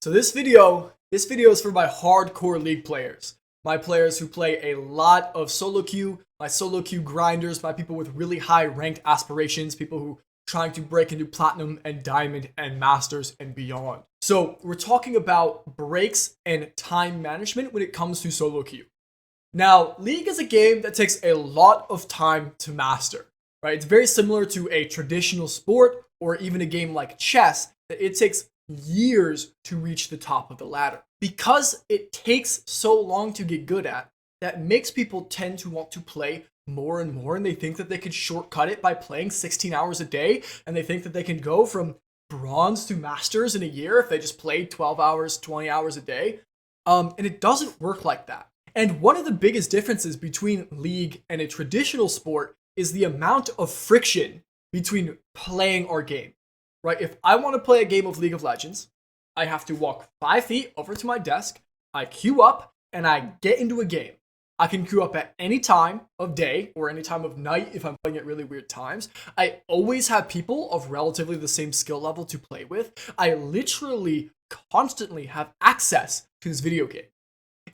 So this video is for my hardcore League players. My players who play a lot of solo queue, my solo queue grinders, my people with really high ranked aspirations, people who trying to break into platinum and diamond and masters and beyond. So we're talking about breaks and time management when it comes to solo queue. Now, League is a game that takes a lot of time to master, right? It's very similar to a traditional sport or even a game like chess that it takes years to reach the top of the ladder. Because it takes so long to get good at, that makes people tend to want to play more and more, and they think that they could shortcut it by playing 16 hours a day, and they think that they can go from bronze to masters in a year if they just played 12 hours, 20 hours a day. And it doesn't work like that. And one of the biggest differences between League and a traditional sport is the amount of friction between playing our game, right? If I want to play a game of League of Legends, I have to walk 5 feet over to my desk, I queue up, and I get into a game. I can queue up at any time of day or any time of night if I'm playing at really weird times. I always have people of relatively the same skill level to play with. I literally constantly have access to this video game.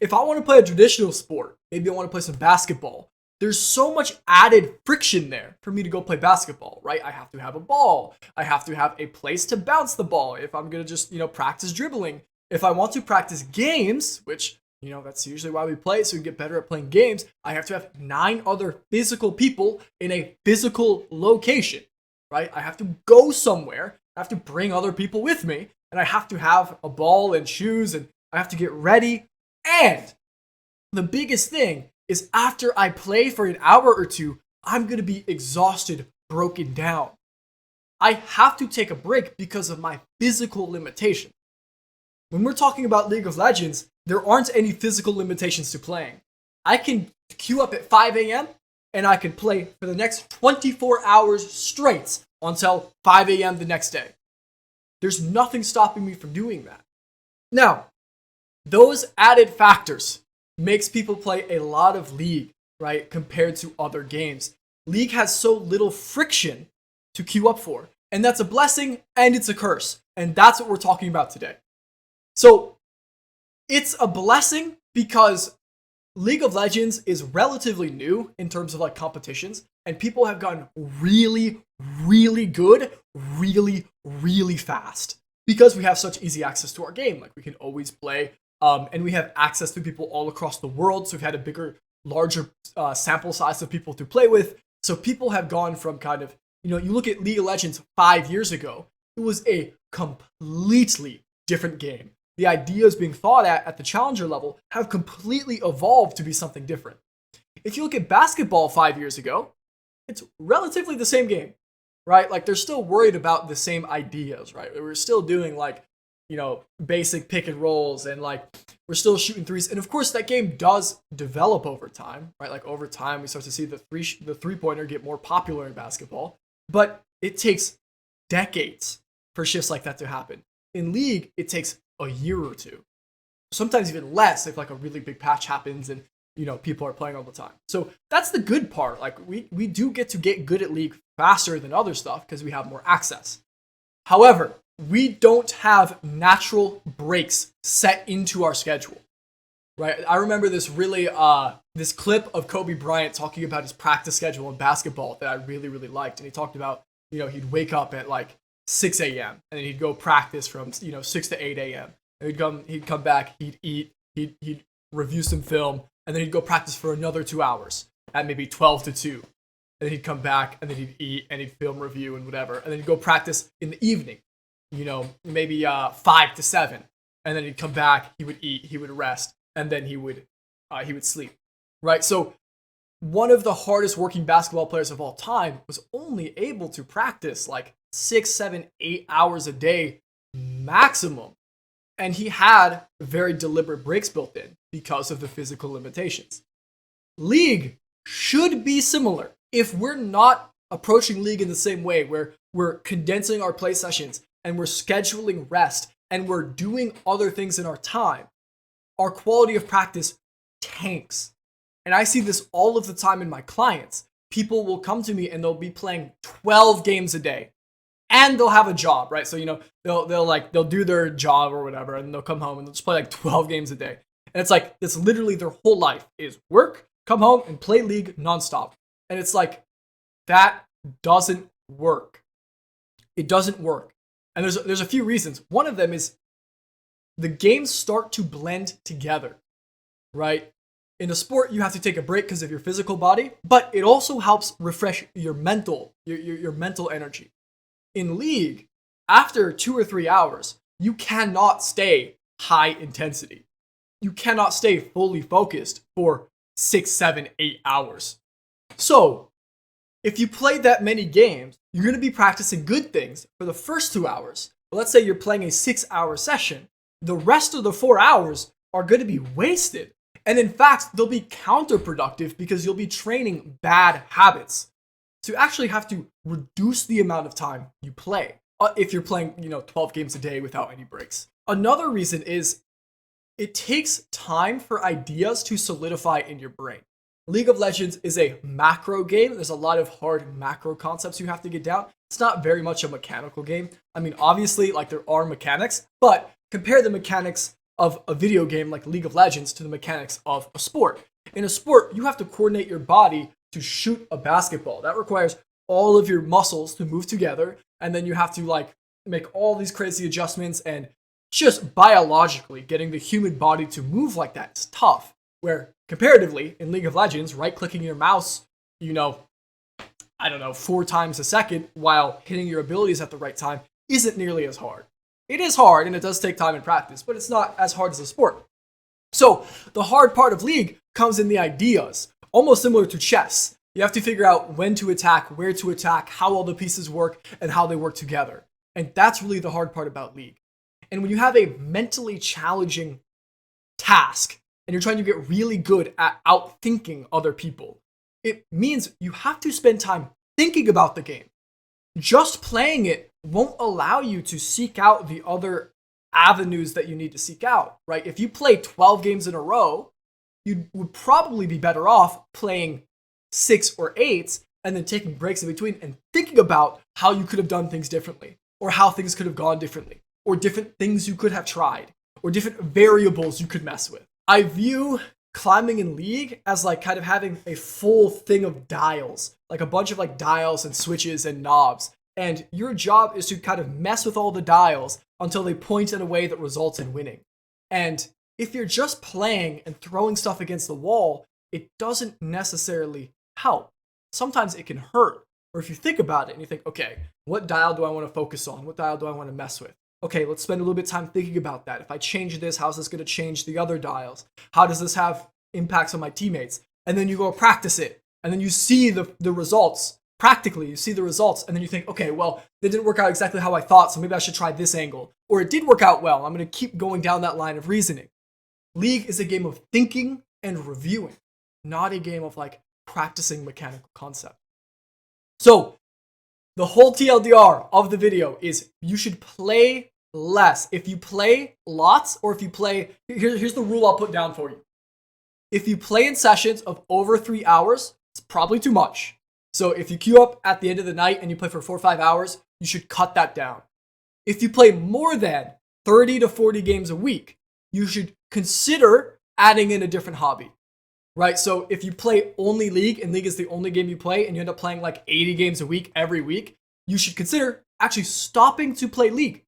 If I want to play a traditional sport, maybe I want to play some basketball, there's so much added friction there for me to go play basketball, right? I have to have a ball. I have to have a place to bounce the ball if I'm going to just, practice dribbling. If I want to practice games, which, that's usually why we play, so we get better at playing games, I have to have 9 other physical people in a physical location, right? I have to go somewhere. I have to bring other people with me, and I have to have a ball and shoes, and I have to get ready. And the biggest thing is after I play for an hour or two, I'm going to be exhausted, broken down. I have to take a break because of my physical limitation. When we're talking about League of Legends, there aren't any physical limitations to playing. I can queue up at 5 a.m. and I can play for the next 24 hours straight until 5 a.m. the next day. There's nothing stopping me from doing that. Now, those added factors makes people play a lot of League, right, compared to other games. League has so little friction to queue up for, and that's a blessing and it's a curse, and that's what we're talking about today. So, it's a blessing because League of Legends is relatively new in terms of like competitions, and people have gotten really, really good, really, really fast because we have such easy access to our game. Like we can always play. And we have access to people all across the world, so we've had a bigger, larger sample size of people to play with. So people have gone from kind of, you look at League of Legends 5 years ago, it was a completely different game. The ideas being thought at the challenger level have completely evolved to be something different. If you look at basketball 5 years ago, it's relatively the same game, right? Like they're still worried about the same ideas, right? We're still doing like, basic pick and rolls, and like we're still shooting threes. And of course that game does develop over time, right? Like over time we start to see the three-pointer get more popular in basketball, but it takes decades for shifts like that to happen. In League, it takes a year or two, sometimes even less if like a really big patch happens and people are playing all the time. So that's the good part. Like we do get good at League faster than other stuff because we have more access. However, we don't have natural breaks set into our schedule, right? I remember this really, this clip of Kobe Bryant talking about his practice schedule in basketball that I really, really liked. And he talked about, he'd wake up at like 6 a.m. and then he'd go practice from, 6 to 8 a.m. And he'd come back, he'd eat, he'd review some film, and then he'd go practice for another 2 hours at maybe 12 to 2. And then he'd come back and then he'd eat and he'd film review and whatever. And then he'd go practice in the evening. Maybe 5 to 7, and then he'd come back, he would eat, he would rest, and then he would sleep, right? So one of the hardest working basketball players of all time was only able to practice like 6, 7, 8 hours a day maximum, and he had very deliberate breaks built in because of the physical limitations. League should be similar if we're not approaching League in the same way, where we're condensing our play sessions and we're scheduling rest, and we're doing other things in our time, our quality of practice tanks. And I see this all of the time in my clients. People will come to me and they'll be playing 12 games a day. and they'll have a job, right? So, they'll do their job or whatever, and they'll come home and they'll just play like 12 games a day. And it's like, it's literally their whole life is work, come home and play League nonstop. And it's like, that doesn't work. It doesn't work. And there's a few reasons. One of them is the games start to blend together, right? In a sport, you have to take a break because of your physical body, but it also helps refresh your mental energy. In League, after 2 or 3 hours, you cannot stay high intensity. You cannot stay fully focused for 6, 7, 8 hours. So, if you play that many games, you're going to be practicing good things for the first 2 hours. But let's say you're playing a 6-hour session. The rest of the 4 hours are going to be wasted. And in fact, they'll be counterproductive because you'll be training bad habits. So you actually have to reduce the amount of time you play if you're playing, 12 games a day without any breaks. Another reason is it takes time for ideas to solidify in your brain. League of Legends is a macro game. There's a lot of hard macro concepts you have to get down. It's not very much a mechanical game. I mean, obviously, like there are mechanics, but compare the mechanics of a video game like League of Legends to the mechanics of a sport. In a sport, you have to coordinate your body to shoot a basketball. That requires all of your muscles to move together, and then you have to make all these crazy adjustments, and just biologically getting the human body to move like that is tough. Where comparatively, in League of Legends, right-clicking your mouse, 4 times a second while hitting your abilities at the right time isn't nearly as hard. It is hard, and it does take time and practice, but it's not as hard as a sport. So the hard part of League comes in the ideas, almost similar to chess. You have to figure out when to attack, where to attack, how all the pieces work, and how they work together. And that's really the hard part about League. And when you have a mentally challenging task, and you're trying to get really good at outthinking other people, it means you have to spend time thinking about the game. Just playing it won't allow you to seek out the other avenues that you need to seek out, right? If you play 12 games in a row, you would probably be better off playing 6 or 8 and then taking breaks in between and thinking about how you could have done things differently, or how things could have gone differently, or different things you could have tried, or different variables you could mess with. I view climbing in League as kind of having a full thing of dials, like a bunch of dials and switches and knobs. And your job is to kind of mess with all the dials until they point in a way that results in winning. And if you're just playing and throwing stuff against the wall, it doesn't necessarily help. Sometimes it can hurt. Or if you think about it and you think, okay, what dial do I want to focus on? What dial do I want to mess with? Okay, let's spend a little bit of time thinking about that. If I change this, how's this going to change the other dials? How does this have impacts on my teammates? And then you go practice it. And then you see the results. Practically, you see the results. And then you think, okay, well, that didn't work out exactly how I thought, so maybe I should try this angle. Or it did work out well. I'm going to keep going down that line of reasoning. League is a game of thinking and reviewing, not a game of practicing mechanical concept. So, the whole TLDR of the video is you should play less. If you play lots, or if you play, here's the rule I'll put down for you. If you play in sessions of over 3 hours, it's probably too much. So if you queue up at the end of the night and you play for 4 or 5 hours, you should cut that down. If you play more than 30 to 40 games a week, you should consider adding in a different hobby, right? So if you play only League, and League is the only game you play, and you end up playing 80 games a week every week, you should consider actually stopping to play League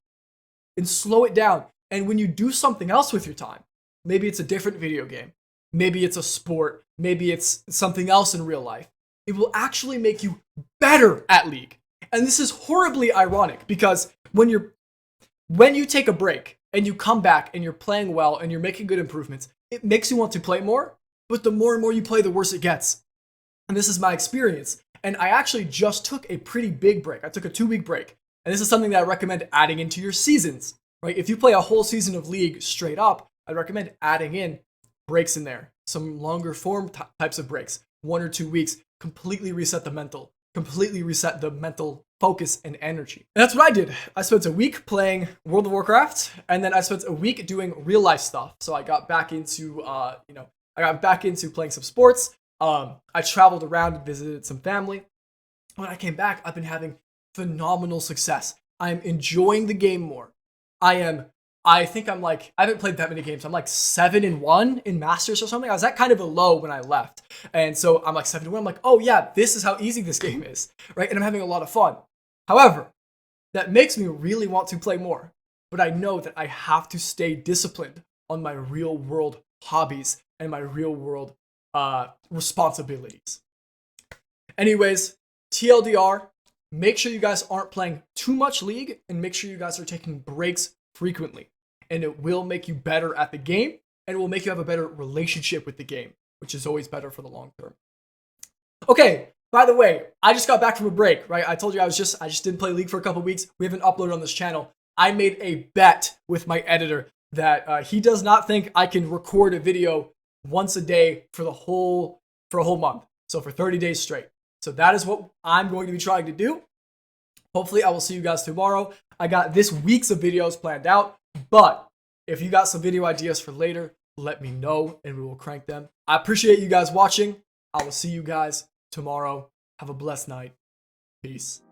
and slow it down. And when you do something else with your time, maybe it's a different video game, maybe it's a sport, maybe it's something else in real life, it will actually make you better at League. And this is horribly ironic because when you take a break and you come back and you're playing well and you're making good improvements, it makes you want to play more, but the more and more you play, the worse it gets. And this is my experience. And I actually just took a pretty big break. I took a 2-week break. And this is something that I recommend adding into your seasons, right? If you play a whole season of League straight up, I'd recommend adding in breaks in there, some longer form types of breaks, 1 or 2 weeks, completely reset the mental focus and energy. And that's what I did. I spent a week playing World of Warcraft, and then I spent a week doing real life stuff. So I got back into, playing some sports. I traveled around and visited some family. When I came back, I've been having phenomenal success. I am enjoying the game more. I think I'm like, I haven't played that many games. I'm like 7-1 in Masters or something. I was at kind of a low when I left. And so I'm like 7-1. I'm like, oh yeah, this is how easy this game is, right? And I'm having a lot of fun. However, that makes me really want to play more. But I know that I have to stay disciplined on my real world hobbies and my real world responsibilities. Anyways, TLDR, make sure you guys aren't playing too much League and make sure you guys are taking breaks frequently. And it will make you better at the game and it will make you have a better relationship with the game, which is always better for the long term. Okay, by the way, I just got back from a break, right? I told you I just didn't play League for a couple weeks. We haven't uploaded on this channel. I made a bet with my editor that he does not think I can record a video once a day for a whole month. So for 30 days straight. So that is what I'm going to be trying to do. Hopefully I will see you guys tomorrow. I got this week's of videos planned out, but if you got some video ideas for later, let me know and we will crank them. I appreciate you guys watching. I will see you guys tomorrow. Have a blessed night. Peace.